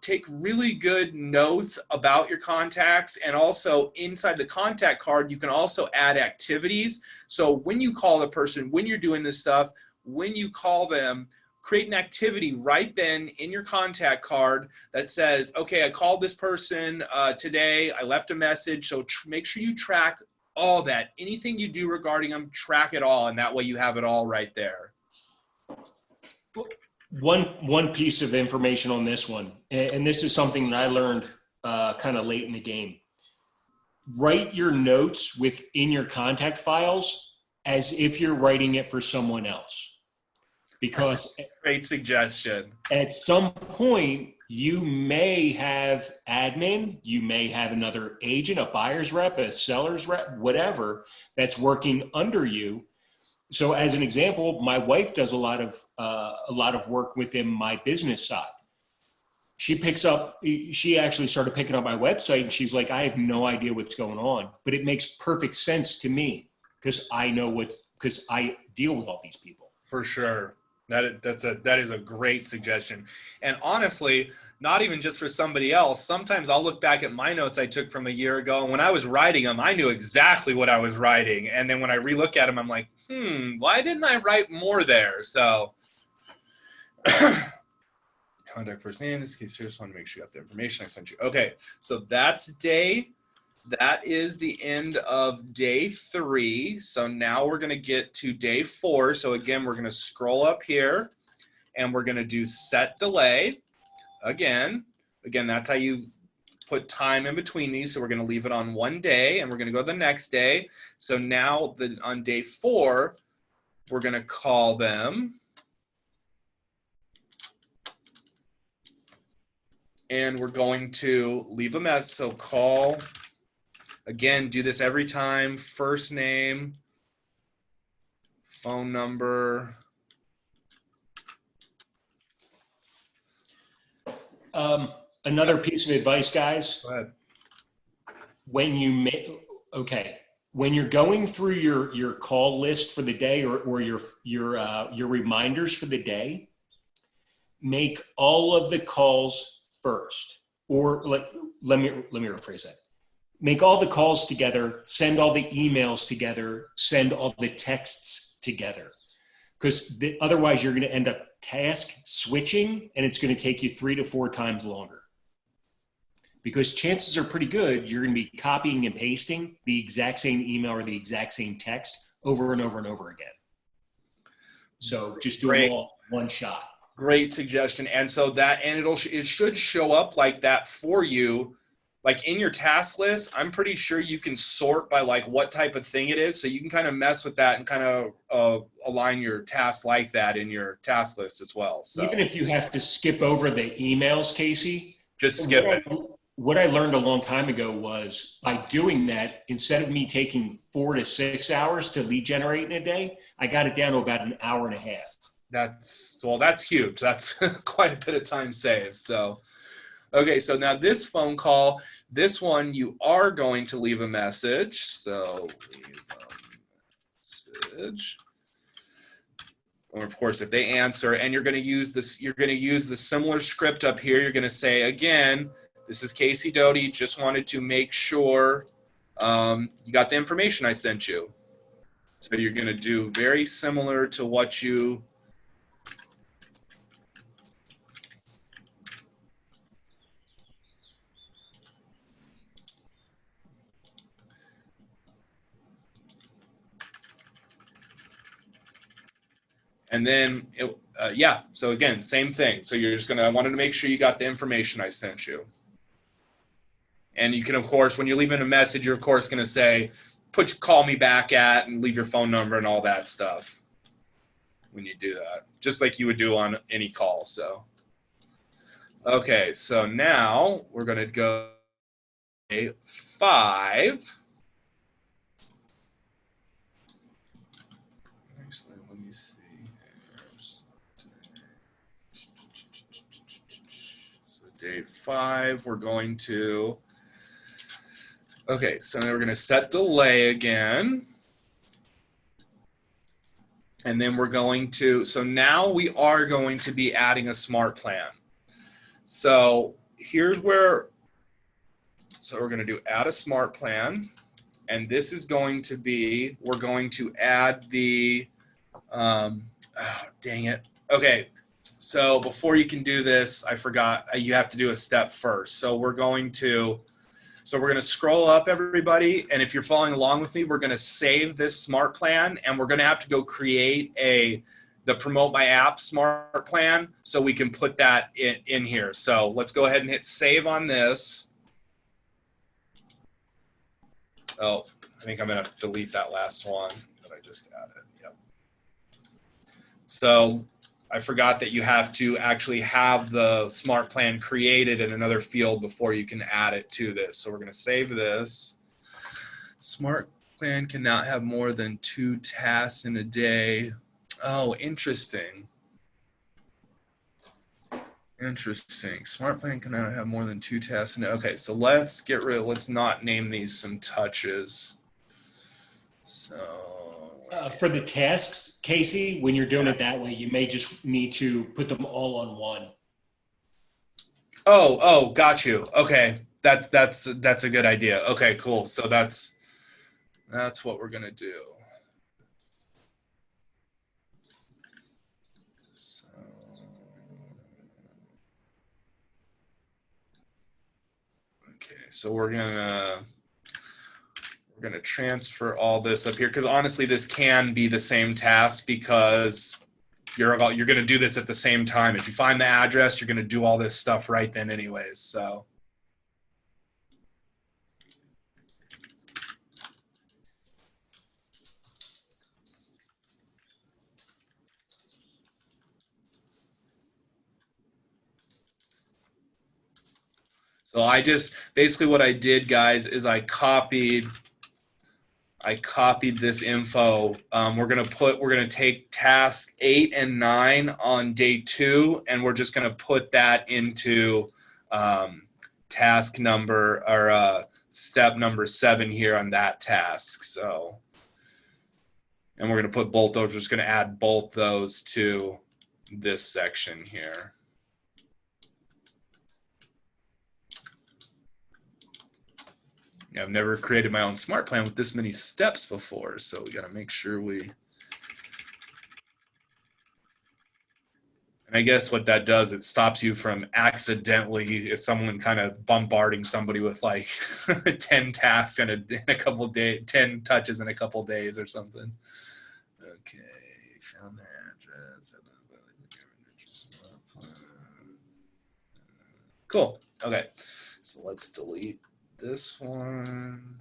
take really good notes about your contacts, and also inside the contact card, you can also add activities. So when you call the person, when you're doing this stuff, when you call them, create an activity right then in your contact card that says, okay, I called this person today, I left a message. So make sure you track all that. Anything you do regarding them, track it all, and that way you have it all right there. One piece of information on this one, and this is something that I learned kind of late in the game. Write your notes within your contact files as if you're writing it for someone else. Because great suggestion. At some point, you may have admin, you may have another agent, a buyer's rep, a seller's rep, whatever, that's working under you. So as an example, my wife does a lot of work within my business side. She actually started picking up my website, and she's like, I have no idea what's going on, but it makes perfect sense to me because because I deal with all these people. For sure. That is a great suggestion. And honestly, not even just for somebody else. Sometimes I'll look back at my notes I took from a year ago, and when I was writing them, I knew exactly what I was writing. And then when I relook at them, I'm like, why didn't I write more there? So contact first name. In this case, just want to make sure you got the information I sent you. Okay, so that's day that is the end of day 3. So now we're going to get to day 4. So again, we're going to scroll up here and we're going to do set delay. Again, that's how you put time in between these. So we're going to leave it on 1 day and we're going to go to the next day. So now on day 4, we're going to call them. And we're going to leave a message. So call, again, do this every time. First name, phone number. Another piece of advice, guys. Go ahead. When you're going through your call list for the day or your reminders for the day, make all of the calls first. Or let me rephrase that. Make all the calls together, send all the emails together, send all the texts together. Because otherwise you're going to end up task switching and it's going to take you 3 to 4 times longer. Because chances are pretty good you're going to be copying and pasting the exact same email or the exact same text over and over and over again. So just do them all one shot. Great suggestion. And so it should show up like that for you. Like in your task list, I'm pretty sure you can sort by like what type of thing it is. So you can kind of mess with that and kind of align your tasks like that in your task list as well. So even if you have to skip over the emails, Casey, just skip it. What I learned a long time ago was by doing that, instead of me taking 4 to 6 hours to lead generate in a day, I got it down to about an hour and a half. That's huge. That's quite a bit of time saved. So, okay. So now this phone call, this one, you are going to leave a message. So leave a message. Or of course, if they answer and you're going to use the similar script up here. You're going to say, again, this is Casey Doty. Just wanted to make sure you got the information I sent you. So you're going to do very similar to what you. And then, so again, same thing. So you're just I wanted to make sure you got the information I sent you. And you can, of course, when you're leaving a message, you're, of course, going to say, call me back at, and leave your phone number and all that stuff when you do that, just like you would do on any call. So, okay, so now we're going to go to 5. Actually, let me see. So day 5, we're going to, okay, so now we're going to set delay again. And then we're going to, so now we are going to be adding a smart plan. So here's where, so we're going to do add a smart plan. And this is going to be, we're going to add the, oh, dang it. Okay, so before you can do this, I forgot, you have to do a step first. So we're going to scroll up, everybody, and if you're following along with me, we're going to save this smart plan, and we're going to have to go create the Promote My App smart plan so we can put that in here. So let's go ahead and hit save on this. Oh, I think I'm going to delete that last one that I just added. Yep. So I forgot that you have to actually have the smart plan created in another field before you can add it to this. So we're going to save this. Smart plan cannot have more than 2 tasks in a day. Oh, interesting. Interesting. Smart plan cannot have more than 2 tasks in a day. Okay, so let's not name these some touches. So for the tasks, Casey, when you're doing it that way, you may just need to put them all on one. Oh, got you. Okay, that's a good idea. Okay, cool. So that's what we're gonna do. So, okay, so we're gonna. we're going to transfer all this up here because honestly, this can be the same task because you're going to do this at the same time. If you find the address, you're going to do all this stuff right then anyways. So. So I just, basically what I did, guys, is I copied this info. We're gonna take task 8 and 9 on day 2, and we're just gonna put that into task number or step number 7 here on that task. So, and we're gonna put both those. We're just gonna add both those to this section here. I've never created my own smart plan with this many steps before, so we got to make sure we. And I guess what that does, it stops you from accidentally, if someone kind of bombarding somebody with like 10 tasks in a couple days, 10 touches in a couple days or something. Okay, found their address. Cool. Okay, so let's delete this one.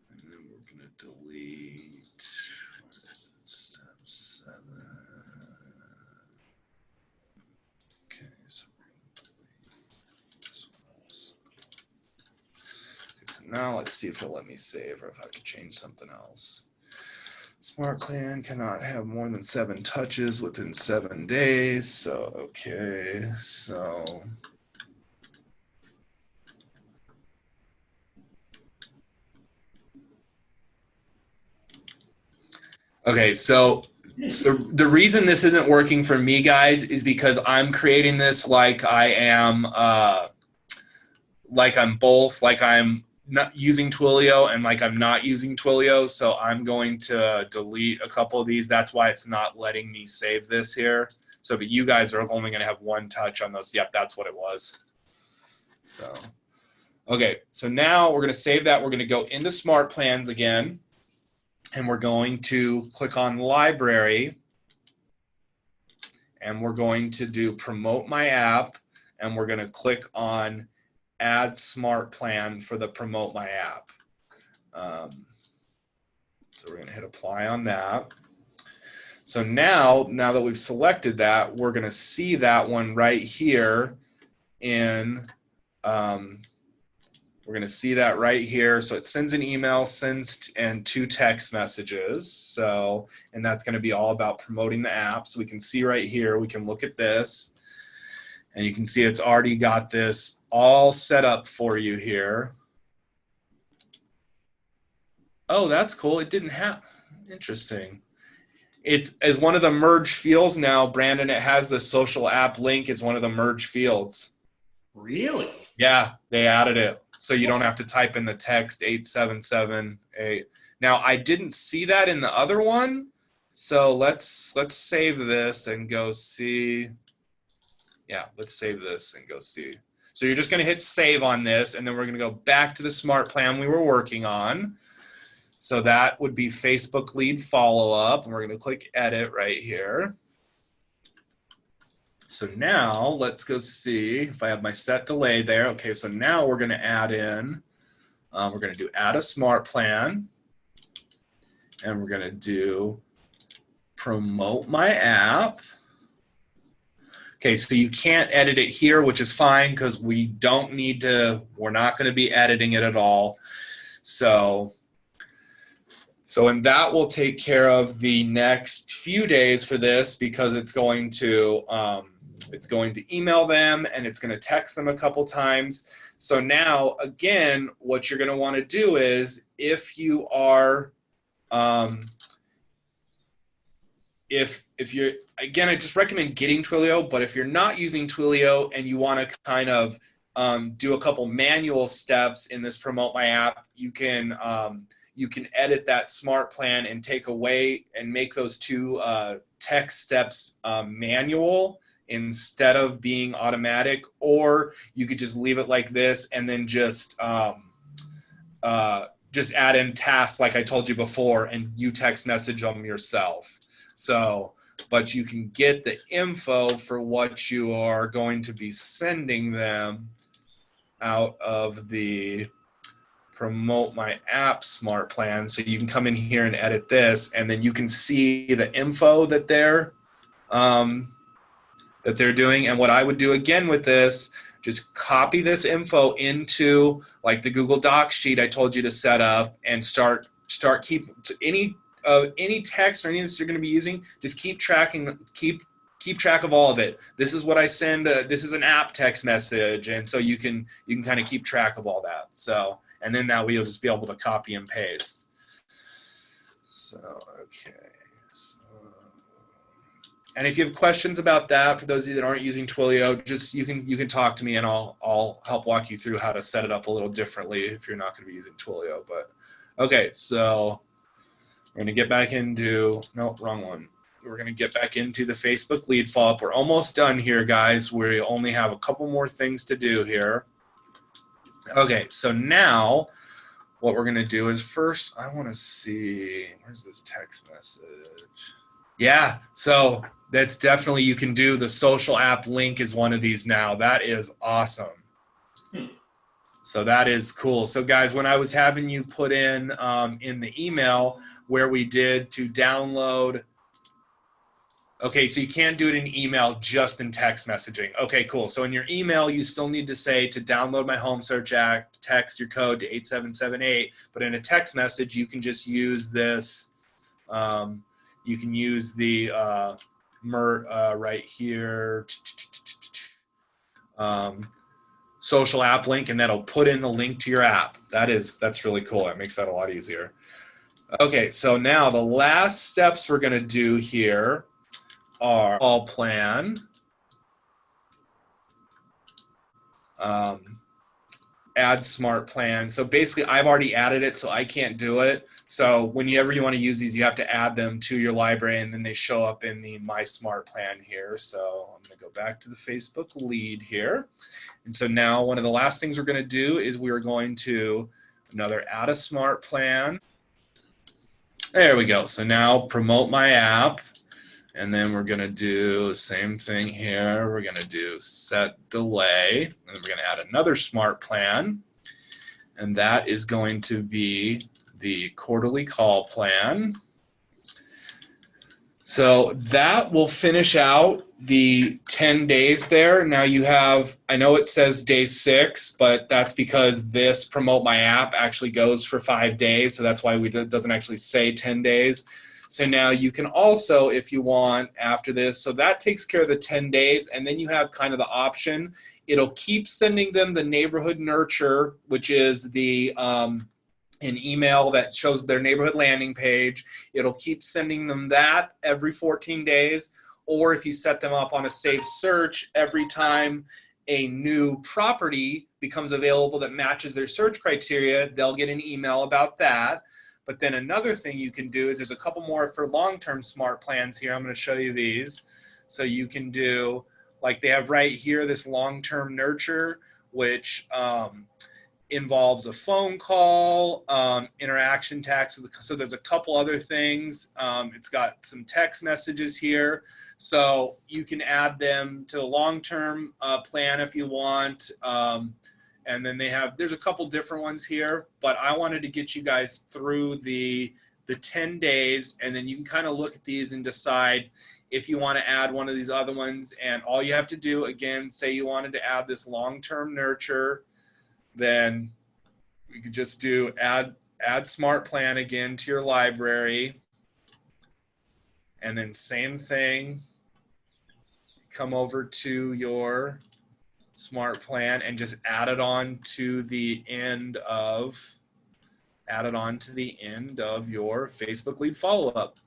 And then we're going to delete step 7. Okay, so we're going to delete this one also. Okay, so now let's see if it'll let me save or if I could change something else. Smart plan cannot have more than 7 touches within 7 days. So, okay, so. Okay, so the reason this isn't working for me, guys, is because I'm creating this like I am, like I'm both, like I'm not using Twilio and like I'm not using Twilio. So I'm going to delete a couple of these. That's why it's not letting me save this here. So but you guys are only going to have 1 touch on those. Yep, that's what it was. So, okay, so now we're going to save that. We're going to go into Smart Plans again. And we're going to click on Library. And we're going to do Promote My App. And we're going to click on Add Smart Plan for the Promote My App. So we're going to hit Apply on that. So now that we've selected that, we're going to see that one right here in, we're going to see that right here. So it sends an email, and 2 text messages. So, and that's going to be all about promoting the app. So we can see right here, we can look at this. And you can see it's already got this all set up for you here. Oh, that's cool. It didn't have, interesting. It's as one of the merge fields now, Brandon, it has the social app link as one of the merge fields. Really? Yeah, they added it. So you don't have to type in the text 8778. Now, I didn't see that in the other one. So let's save this and go see. Yeah, let's save this and go see. So you're just going to hit save on this, and then we're going to go back to the smart plan we were working on. So that would be Facebook lead follow-up, and we're going to click edit right here. So now let's go see if I have my set delay there. Okay, so now we're going to add in, we're going to do add a smart plan, and we're going to do promote my app. Okay, so you can't edit it here, which is fine because we don't need to, we're not going to be editing it at all. So and that will take care of the next few days for this because it's going to email them and it's going to text them a couple times. So now, again, what you're going to want to do is if you are, if you're, again, I just recommend getting Twilio, but if you're not using Twilio and you want to kind of do a couple manual steps in this Promote My App, you can edit that smart plan and take away and make those 2 text steps manual instead of being automatic, or you could just leave it like this and then just add in tasks like I told you before, and you text message them yourself. So, but you can get the info for what you are going to be sending them out of the promote my app smart plan. So you can come in here and edit this, and then you can see the info that they're doing. And what I would do again with this, just copy this info into like the Google Docs sheet I told you to set up, and start keep any text or any of this you're going to be using, just keep track of all of it. This is what I send. This is an app text message, and so you can kind of keep track of all that. So, and then that way you'll just be able to copy and paste. So, okay. So, and if you have questions about that, for those of you that aren't using Twilio, just you can talk to me, and I'll help walk you through how to set it up a little differently if you're not going to be using Twilio. But okay, so we're going to get back into no, wrong one. We're going to get back into the Facebook lead follow-up. We're almost done here, guys. We only have a couple more things to do here. Okay, so now what we're going to do is first, I want to see, where's this text message? Yeah, so that's definitely, you can do the social app link is one of these now. That is awesome. So that is cool. So guys, when I was having you put in the email where we did to download, okay, so you can't do it in email, just in text messaging. Okay, cool. So in your email, you still need to say to download my home search app, text your code to 8778. But in a text message, you can just use this. You can use the right here, social app link, and that'll put in the link to your app. That's really cool. That makes that a lot easier. Okay, so now the last steps we're going to do here are all plan, add smart plan. So basically I've already added it, so I can't do it. So whenever you want to use these, you have to add them to your library, and then they show up in the My Smart Plan here. So I'm going to go back to the Facebook lead here. And so now one of the last things we're going to do is we're going to add a smart plan. There we go. So now promote my app. And then we're going to do the same thing here. We're going to do set delay. And we're going to add another smart plan. And that is going to be the quarterly call plan. So that will finish out the 10 days there. Now you have, I know it says day 6, but that's because this promote my app actually goes for 5 days. So that's why it doesn't actually say 10 days. So now you can also, if you want, after this, so that takes care of the 10 days, and then you have kind of the option. It'll keep sending them the neighborhood nurture, which is the an email that shows their neighborhood landing page. It'll keep sending them that every 14 days, or if you set them up on a safe search, every time a new property becomes available that matches their search criteria, they'll get an email about that. But then another thing you can do is there's a couple more for long-term smart plans here. I'm going to show you these. So you can do, like they have right here, this long-term nurture, which involves a phone call, interaction tax. So there's a couple other things. It's got some text messages here. So you can add them to a long-term plan if you want. And then there's a couple different ones here, but I wanted to get you guys through the 10 days, and then you can kind of look at these and decide if you want to add one of these other ones. And all you have to do, again, say you wanted to add this long-term nurture, then you could just do add smart plan again to your library. And then same thing, come over to your smart plan and just add it on to the end of your Facebook lead follow-up.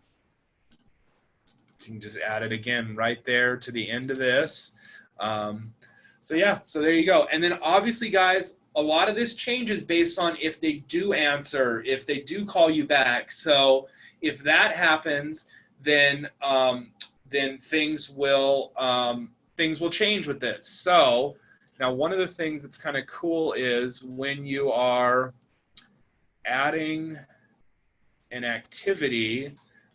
So you can just add it again right there to the end of this. So yeah, so there you go. And then obviously, guys, a lot of this changes based on if they do answer, if they do call you back. So if that happens, then things will things will change with this. So now one of the things that's kind of cool is when you are adding an activity.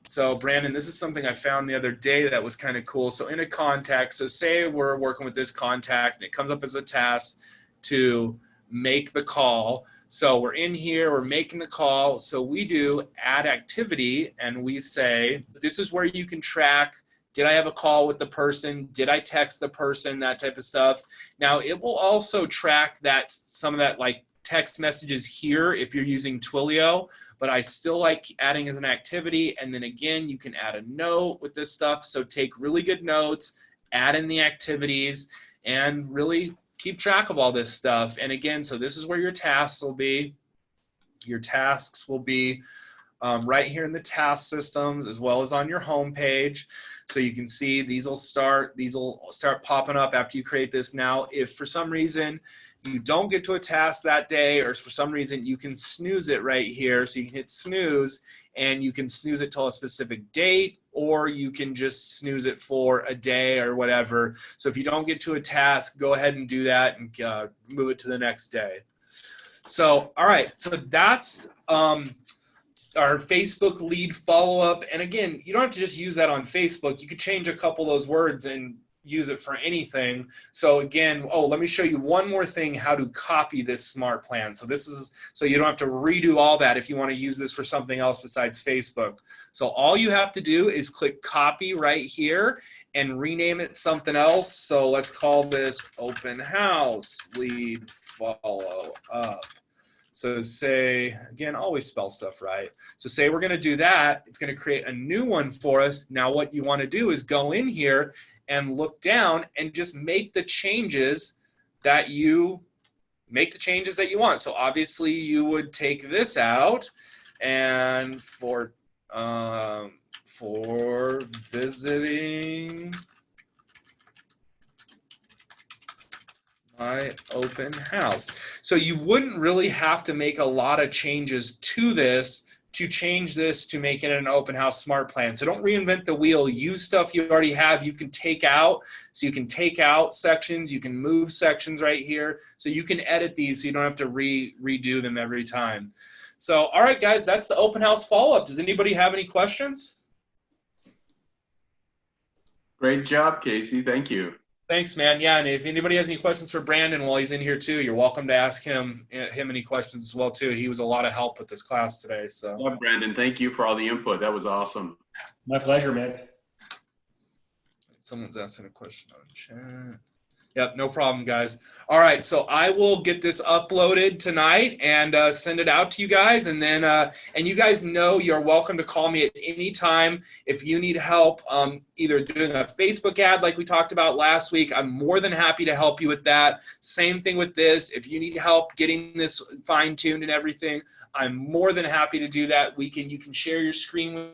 So Brandon, this is something I found the other day that was kind of cool. So in a contact, so say we're working with this contact and it comes up as a task to make the call. So we're in here, we're making the call. So we do add activity and we say, this is where you can track, did I have a call with the person? Did I text the person? That type of stuff. Now it will also track that, some of that like text messages here if you're using Twilio, but I still like adding as an activity. And then again, you can add a note with this stuff. So take really good notes, add in the activities, and really keep track of all this stuff. And again, so this is where your tasks will be. Your tasks will be right here in the task systems as well as on your home page. So you can see these will start popping up after you create this. Now, if for some reason you don't get to a task that day, or for some reason you can snooze it right here. So you can hit snooze and you can snooze it till a specific date, or you can just snooze it for a day or whatever. So if you don't get to a task, go ahead and do that and move it to the next day. So, all right, so that's our Facebook lead follow-up. And again, you don't have to just use that on Facebook. You could change a couple of those words and use it for anything. So again, let me show you one more thing, how to copy this smart plan. So this is, so you don't have to redo all that if you want to use this for something else besides Facebook. So all you have to do is click copy right here and rename it something else. So let's call this open house lead follow up. So say, again, always spell stuff right. So say we're going to do that. It's going to create a new one for us. Now what you want to do is go in here and look down and just make the changes that you want. So obviously you would take this out, and for visiting my open house. So you wouldn't really have to make a lot of changes to this to change this to make it an open house smart plan. So don't reinvent the wheel. Use stuff you already have. You can take out. So you can take out sections. You can move sections right here. So you can edit these so you don't have to redo them every time. So, all right, guys, that's the open house follow-up. Does anybody have any questions? Great job, Casey. Thank you. Thanks, man. Yeah, and if anybody has any questions for Brandon while he's in here too, you're welcome to ask him any questions as well too. He was a lot of help with this class today. So, yeah, Brandon, thank you for all the input. That was awesome. My pleasure, man. Someone's asking a question on chat. Yep, no problem, guys. All right, so I will get this uploaded tonight and send it out to you guys. And then, and you guys know you're welcome to call me at any time if you need help either doing a Facebook ad like we talked about last week. I'm more than happy to help you with that. Same thing with this. If you need help getting this fine-tuned and everything, I'm more than happy to do that. You can share your screen with me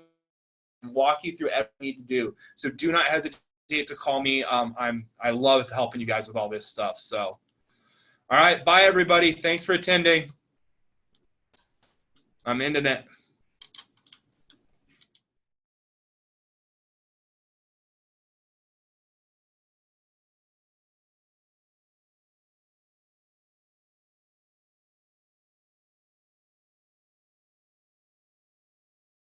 and walk you through everything you need to do. So do not hesitate to call me. I love helping you guys with all this stuff. So, all right, bye everybody. Thanks for attending. I'm ending it.